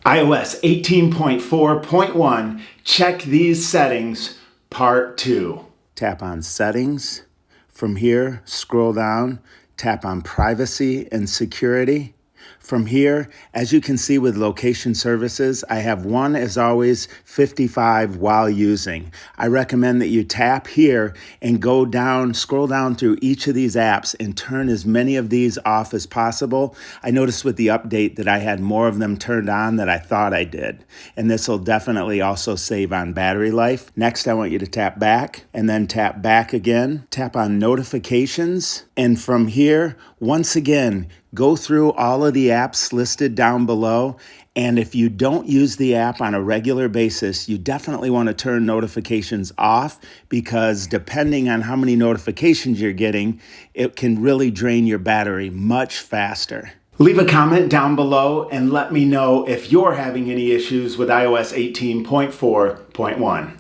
iOS 18.4.1, check these settings, part 2. Tap on settings. From here, scroll down, tap on privacy and security. From here, as you can see with location services, I have one, as always, 55 while using. I recommend that you tap here and go down, scroll down through each of these apps and turn as many of these off as possible. I noticed with the update that I had more of them turned on than I thought I did. And this will definitely also save on battery life. Next, I want you to tap back and then tap back again. Tap on notifications. And from here, once again, go through all of the apps listed down below. And if you don't use the app on a regular basis, you definitely want to turn notifications off, because depending on how many notifications you're getting, it can really drain your battery much faster. Leave a comment down below and let me know if you're having any issues with iOS 18.4.1.